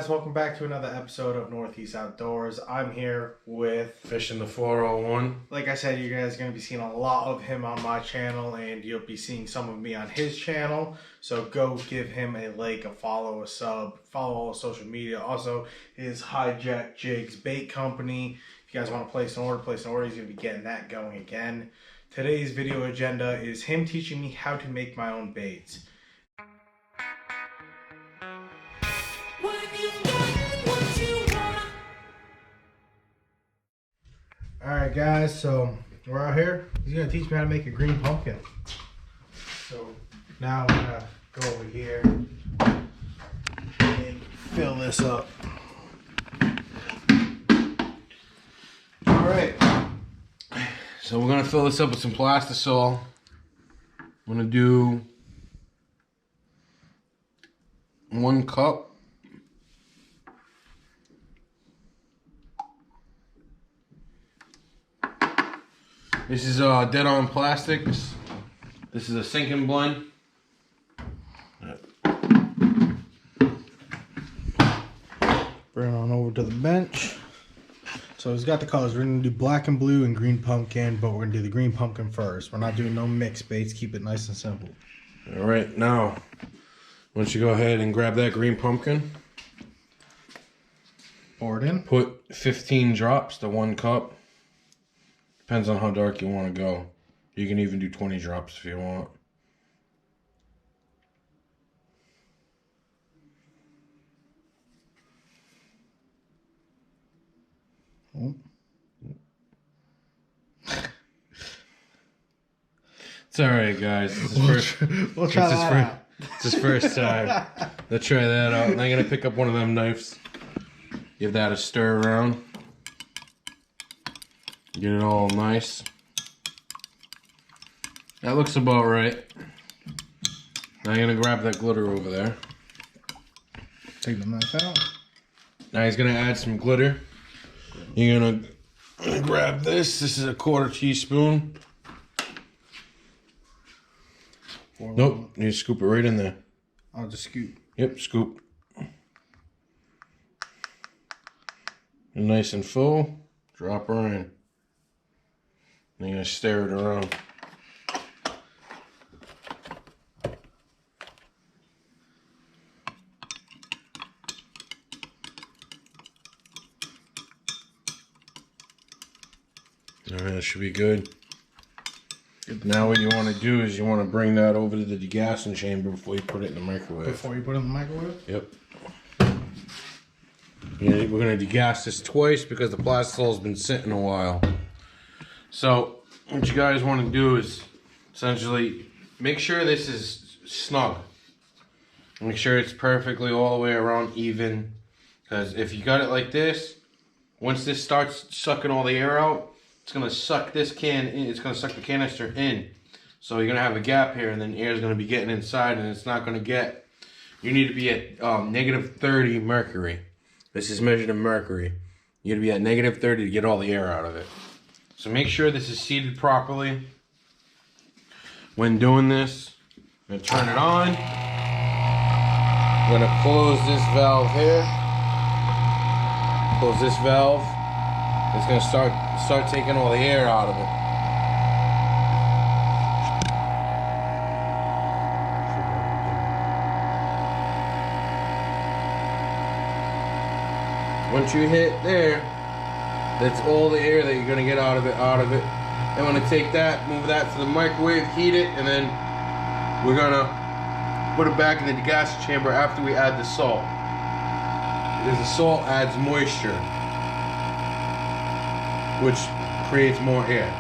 guys, welcome back to another episode of Northeast Outdoors. I'm here with Fishing the 401. Like I said, you guys are going to be seeing a lot of him on my channel, and you'll be seeing some of me on his channel. So go give him a like, a follow, a sub, follow all his social media. Also, his Hijacked Jigs bait company. If you guys want to place an order, he's going to be getting that going again. Today's video agenda is him teaching me how to make my own baits. Alright guys, so we're out here. He's going to teach me how to make a green pumpkin. So now I'm going to go over here and fill this up. Alright. So we're going to fill this up with some plastisol. I'm going to do 1 cup. This is Dead On Plastics. This is a sinking blend. Bring it on over to the bench. So he's got the colors. We're going to do black and blue and green pumpkin, but we're going to do the green pumpkin first. We're not doing no mixed baits. Keep it nice and simple. All right, now, once you go ahead and grab that green pumpkin, Pour it in. put 15 drops to 1 cup. Depends on how dark you want to go. You can even do 20 drops if you want. Oh. It's all right, guys. This is We'll try that out. It's his first time. Let's try that out. And I'm gonna pick up one of them knives. Give that a stir around. Get it all nice. That looks about right. Now I'm gonna grab that glitter over there. Take the knife out. Now he's gonna add some glitter. You're gonna grab this. This is a 1/4 teaspoon. Nope, you scoop it right in there. I'll just scoop. Yep, scoop. And nice and full. Drop her in. And you're gonna stir it around. Alright, that should be good. Now what you want to do is you want to bring that over to the degassing chamber before you put it in the microwave. Before you put it in the microwave? Yep. We're going to degas this twice because the plastisol's been sitting a while. So what you guys want to do is essentially make sure this is snug. Make sure it's perfectly all the way around even. Because if you got it like this, once this starts sucking all the air out, it's going to suck this can in. It's going to suck the canister in. So you're going to have a gap here, and then air is going to be getting inside, and it's not going to get... You need to be at -30 mercury. This is measured in mercury. You got to be at -30 to get all the air out of it. So make sure this is seated properly. When doing this, I'm going to turn it on. I'm going to close this valve here. Close this valve. It's going to start taking all the air out of it. Once you hit there, that's all the air that you're going to get out of it. I'm going to take that, move that to the microwave, heat it, and then we're going to put it back in the degassing chamber after we add the salt. Because the salt adds moisture, which creates more air.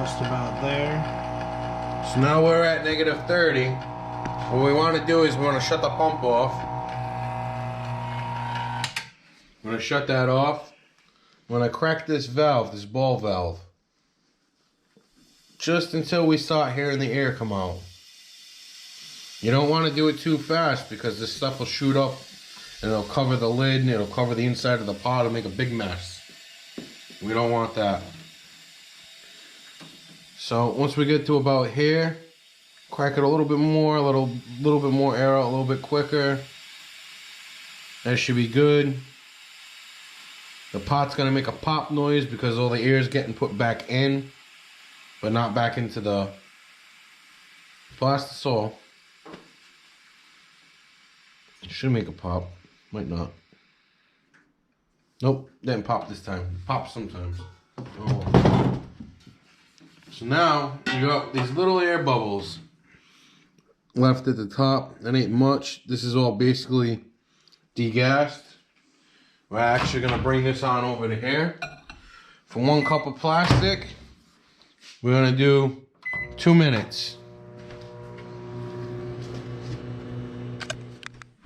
Just about there. So now we're at -30. What we want to do is we want to shut the pump off. I'm going to shut that off. I'm going to crack this valve, this ball valve, just until we start hearing the air come out. You don't want to do it too fast because this stuff will shoot up and it'll cover the lid and it'll cover the inside of the pot and make a big mess. We don't want that. So once we get to about here, crack it a little bit more, a little bit more air out, a little bit quicker. That should be good. The pot's gonna make a pop noise because all the air is getting put back in, but not back into the plastisol. It should make a pop, might not. Nope, didn't pop this time. Pops sometimes. Oh. So now you got these little air bubbles left at the top. That ain't much. This is all basically degassed. We're actually gonna bring this on over to here. For 1 cup of plastic, we're gonna do 2 minutes.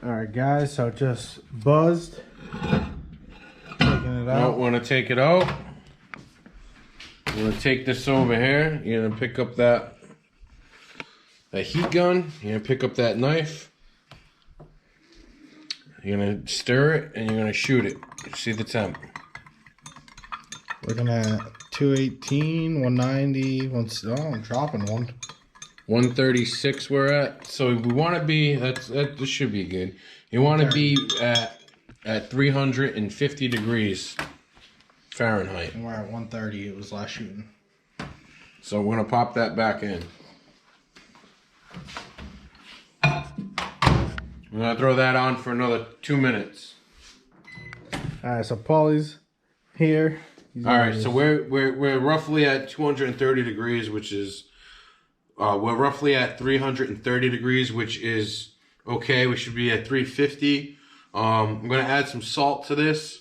Alright guys, so just buzzed. Taking it out. We're gonna take it out. We're gonna take this over here. You're gonna pick up that heat gun. You're gonna pick up that knife. You're gonna stir it and you're gonna shoot it. See the temp. We're gonna 218, 190. Oh, I'm dropping one. 136 we're at. So we want to be. This should be good. You want to be at 350 degrees Fahrenheit. And we're at 130. It was last shooting. So we're gonna pop that back in. We're gonna throw that on for another 2 minutes. Alright, so Paulie's here. Alright, so we're roughly at 230 degrees, which is we're roughly at 330 degrees, which is okay. We should be at 350. I'm gonna add some salt to this.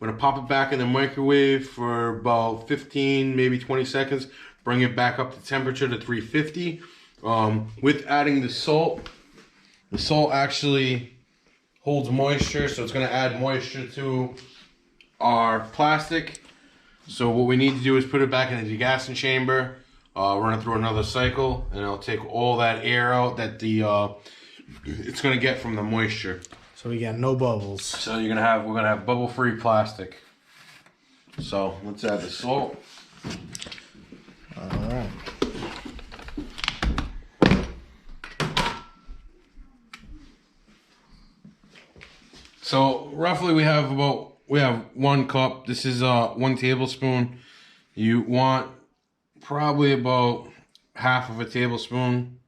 I'm gonna pop it back in the microwave for about 15, maybe 20 seconds. Bring it back up to temperature to 350. With adding the salt actually holds moisture, so it's gonna add moisture to our plastic. So what we need to do is put it back in the degassing chamber, run it through another cycle, and it'll take all that air out that it's gonna get from the moisture. So we got no bubbles. So we're gonna have bubble-free plastic. So let's add the salt. All right. So roughly we have 1 cup. This is 1 tablespoon. You want probably about half of a tablespoon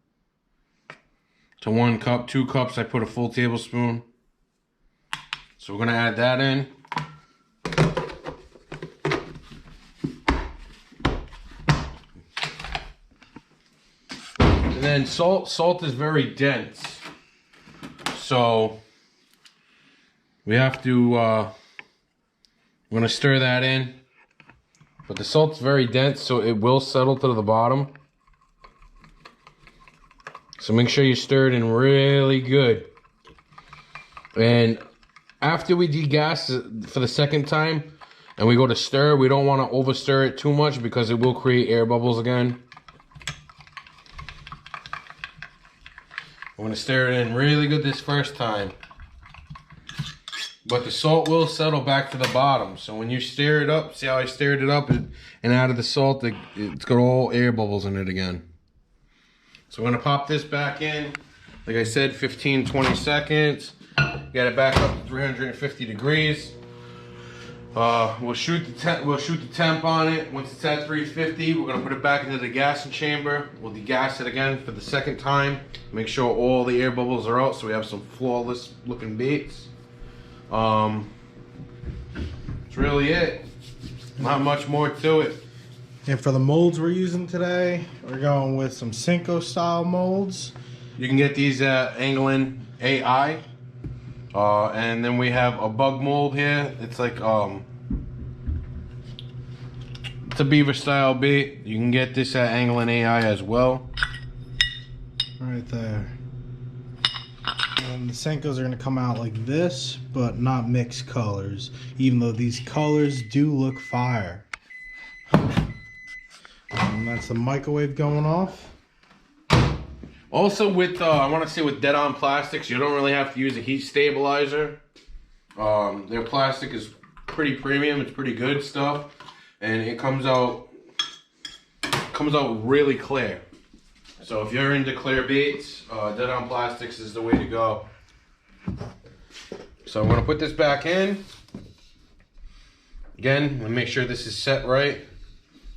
to 1 cup. 2 cups, I put a full tablespoon. So we're gonna add that in. And then salt is very dense. So we have to, we're gonna stir that in. But the salt's very dense, so it will settle to the bottom. So make sure you stir it in really good. And after we degas it for the second time, and we go to stir, we don't want to over stir it too much because it will create air bubbles again. I'm gonna stir it in really good this first time. But the salt will settle back to the bottom. So when you stir it up, see how I stirred it up and added the salt, it's got all air bubbles in it again. So we're gonna pop this back in. Like I said, 15, 20 seconds. Get it back up to 350 degrees. We'll shoot the temp on it. Once it's at 350, we're gonna put it back into the degassing chamber. We'll degas it again for the second time. Make sure all the air bubbles are out so we have some flawless looking baits. That's really it. Not much more to it. And for the molds we're using today, we're going with some Cinco style molds. You can get these at Anglin AI. And then we have a bug mold here. It's like it's a beaver style bait. You can get this at Anglin AI as well. Right there. And the Senkos are going to come out like this, but not mixed colors, even though these colors do look fire. And that's the microwave going off. Also with, I want to say with dead-on plastics, you don't really have to use a heat stabilizer. Their plastic is pretty premium, it's pretty good stuff. And it comes out really clear. So if you're into clear baits, dead-on plastics is the way to go. So I'm gonna put this back in. Again, let me make sure this is set right.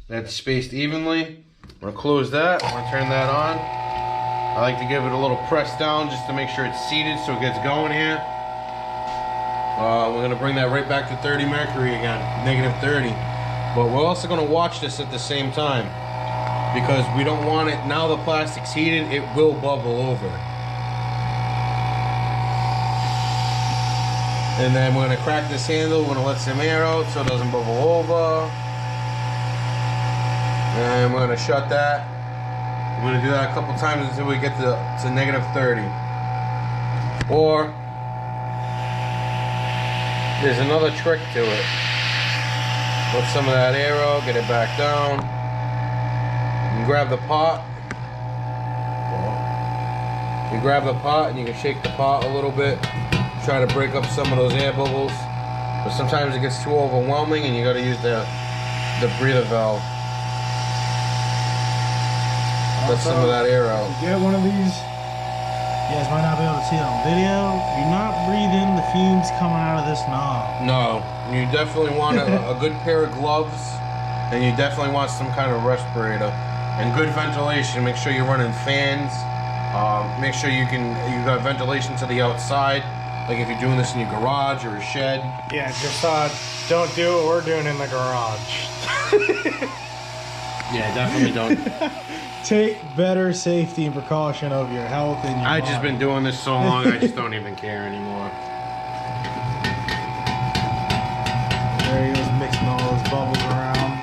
That's spaced evenly. I'm gonna close that, I'm gonna turn that on. I like to give it a little press down just to make sure it's seated so it gets going here. We're gonna bring that right back to 30 mercury again, negative 30. But we're also gonna watch this at the same time because we don't want it, now the plastic's heated, it will bubble over. And then we're gonna crack this handle, we're gonna let some air out so it doesn't bubble over. And we're gonna shut that. We're gonna do that a couple times until we get to negative 30. Or, there's another trick to it. Let some of that air out, get it back down. You grab the pot. You grab the pot and you can shake the pot a little bit. Try to break up some of those air bubbles. But sometimes it gets too overwhelming and you gotta use the breather valve. Let some of that air out. Get one of these. You guys might not be able to see it on video. Do not breathe in the fumes coming out of this knob. No, you definitely want a good pair of gloves, and you definitely want some kind of respirator and good ventilation. Make sure you're running fans. Make sure you got ventilation to the outside, like if you're doing this in your garage or a shed. Yeah, just don't do what we're doing in the garage. Yeah, definitely don't. Take better safety and precaution of your health and your I've just been doing this so long, I just don't even care anymore. There he goes, mixing all those bubbles around.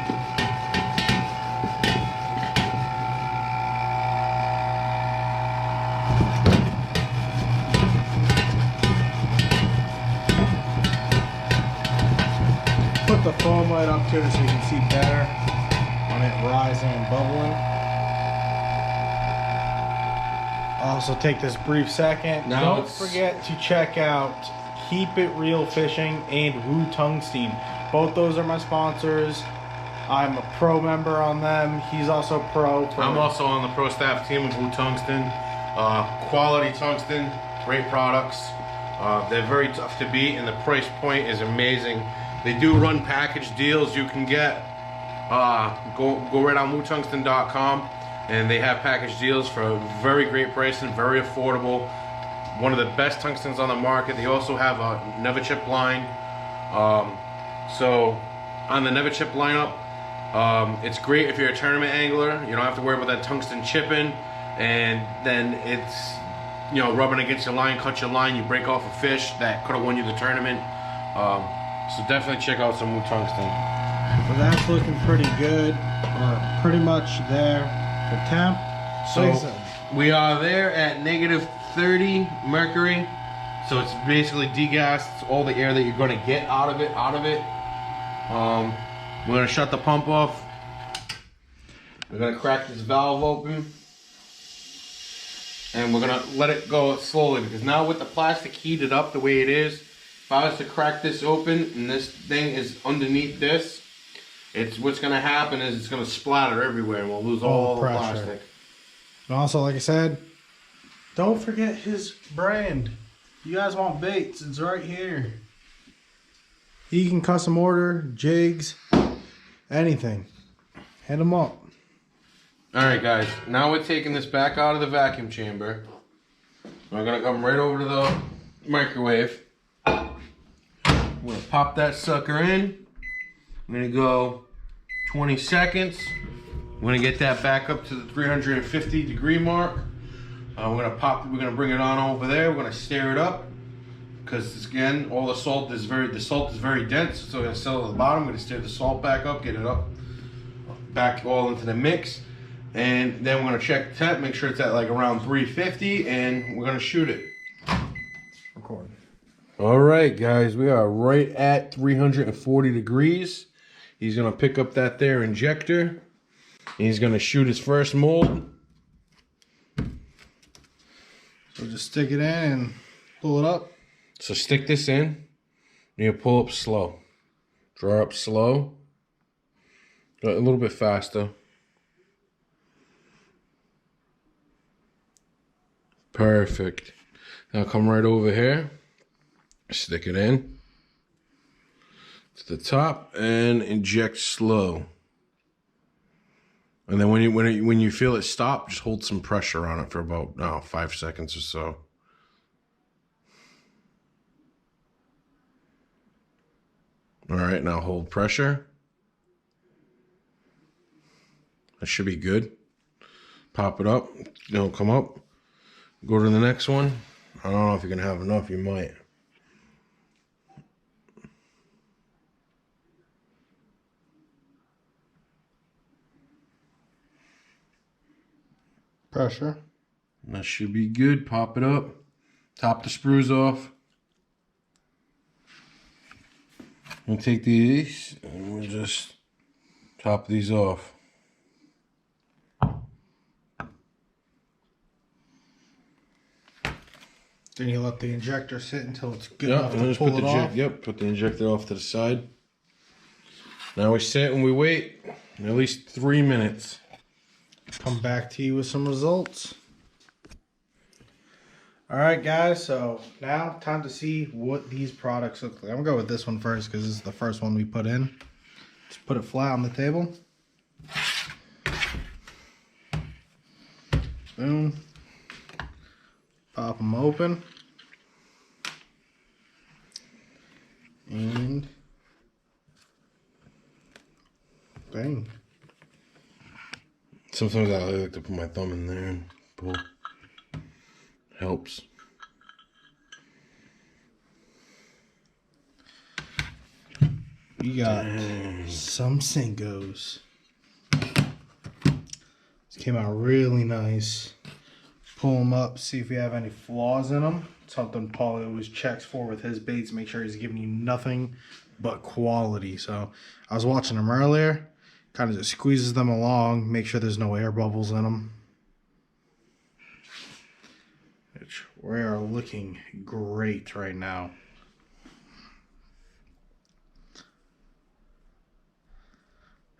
Put the foam light up to it so you can see better on it rising and bubbling. Also take this brief second. Now Don't forget to check out Keep It Real Fishing and WOOtungsten. Both those are my sponsors. I'm a pro member on them. He's also pro. I'm also on the pro staff team of WOOtungsten. Quality tungsten, great products. They're very tough to beat and the price point is amazing. They do run package deals you can get. Go right on WOOtungsten.com. And they have package deals for a very great price and very affordable. One of the best tungstens on the market. They also have a never chip line. So on the never chip lineup, it's great if you're a tournament angler. You don't have to worry about that tungsten chipping, and then it's rubbing against your line, cut your line, you break off a fish that could have won you the tournament. So definitely check out some WOOtungsten. Well, that's looking pretty good, or pretty much there. The temp. So we are there at negative 30 mercury. So it's basically degassed all the air that you're going to get out of it. We're going to shut the pump off. We're going to crack this valve open. And we're going to let it go slowly because now with the plastic heated up the way it is, if I was to crack this open and this thing is underneath this, what's going to happen is it's going to splatter everywhere and we'll lose all the plastic. And also, like I said, don't forget his brand. You guys want baits, it's right here. You can custom order, jigs, anything. Hit them up. Alright guys, now we're taking this back out of the vacuum chamber. We're going to come right over to the microwave. We're going to pop that sucker in. I'm going to go 20 seconds. We're going to get that back up to the 350 degree mark. We're going to bring it on over there. We're going to stir it up because again, all the salt is very dense. So we're going to settle at the bottom. We're going to stir the salt back up, get it up, back all into the mix. And then we're going to check the temp, make sure it's at like around 350 and we're going to shoot it. recording. All right, guys, we are right at 340 degrees. He's gonna pick up that there injector. He's gonna shoot his first mold. So just stick it in and pull it up. So stick this in. You pull up slow. Draw up slow. A little bit faster. Perfect. Now come right over here. Stick it in to the top and inject slow. And then when you feel it stop, just hold some pressure on it for about 5 seconds or so. All right, now hold pressure. That should be good. Pop it up. Come up. Go to the next one. I don't know if you're gonna have enough. You might. Pressure. That should be good. Pop it up. Top the screws off. We'll take these and we'll just top these off. Then you let the injector sit until it's good Yep, enough and to just pull put it off. Yep, put the injector off to the side. Now we sit and we wait at least 3 minutes. Come back to you with some results. Alright guys, so now time to see what these products look like. I'm gonna go with this one first because this is the first one we put in. Just put it flat on the table. Boom. Pop them open. And bang. Sometimes I like to put my thumb in there and pull. Helps. We got some Cincos. This came out really nice. Pull them up, see if we have any flaws in them. Something Paulie always checks for with his baits. Make sure he's giving you nothing but quality. So I was watching them earlier. Kind of just squeezes them along. Make sure there's no air bubbles in them. Which we are looking great right now.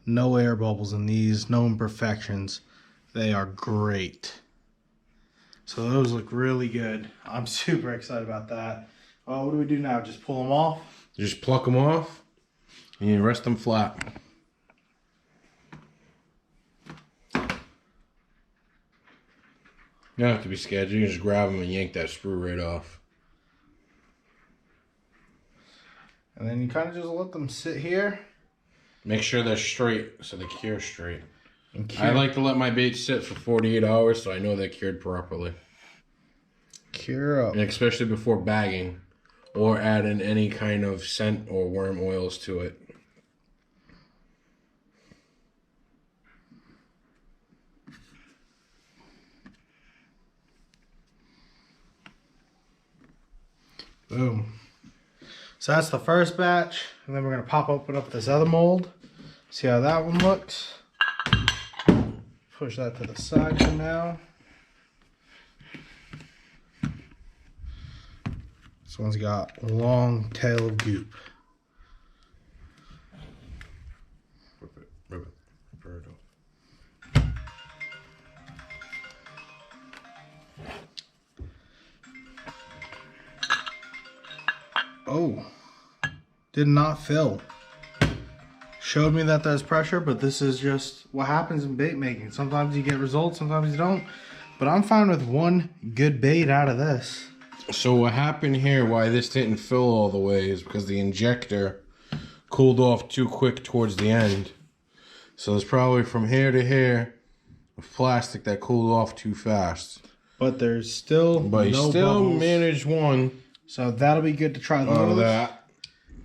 No air bubbles in these, no imperfections. They are great. So those look really good. I'm super excited about that. What do we do now? Just pull them off? You just pluck them off and you rest them flat. You don't have to be scared. You can just grab them and yank that screw right off. And then you kind of just let them sit here. Make sure they're straight so they cure straight. Cure. I like to let my baits sit for 48 hours so I know they're cured properly. Cure up. And especially before bagging or adding any kind of scent or worm oils to it. Boom. So that's the first batch. And then we're going to open up this other mold. See how that one looks. Push that to the side for now. This one's got a long tail of goop. Rip it off. Oh, did not fill. Showed me that there's pressure, but this is just what happens in bait making. Sometimes you get results, sometimes you don't. But I'm fine with one good bait out of this. So what happened here, why this didn't fill all the way, is because the injector cooled off too quick towards the end. So there's probably from here to here of plastic that cooled off too fast. But there's still But you no still bubbles. managed one. So that'll be good to try Out of those. that.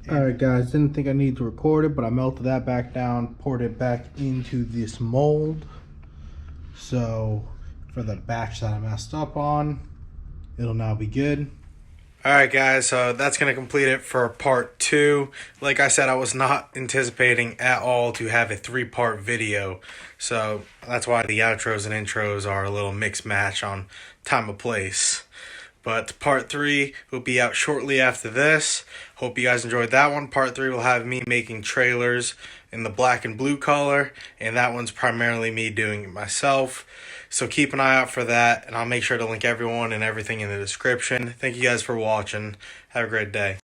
Alright guys, didn't think I needed to record it, but I melted that back down, poured it back into this mold. So for the batch that I messed up on, it'll now be good. Alright guys, so that's going to complete it for part 2. Like I said, I was not anticipating at all to have a 3-part video. So that's why the outros and intros are a little mixed match on time of place. But part 3 will be out shortly after this. Hope you guys enjoyed that one. Part 3 will have me making trailers in the black and blue color. And that one's primarily me doing it myself. So keep an eye out for that. And I'll make sure to link everyone and everything in the description. Thank you guys for watching. Have a great day.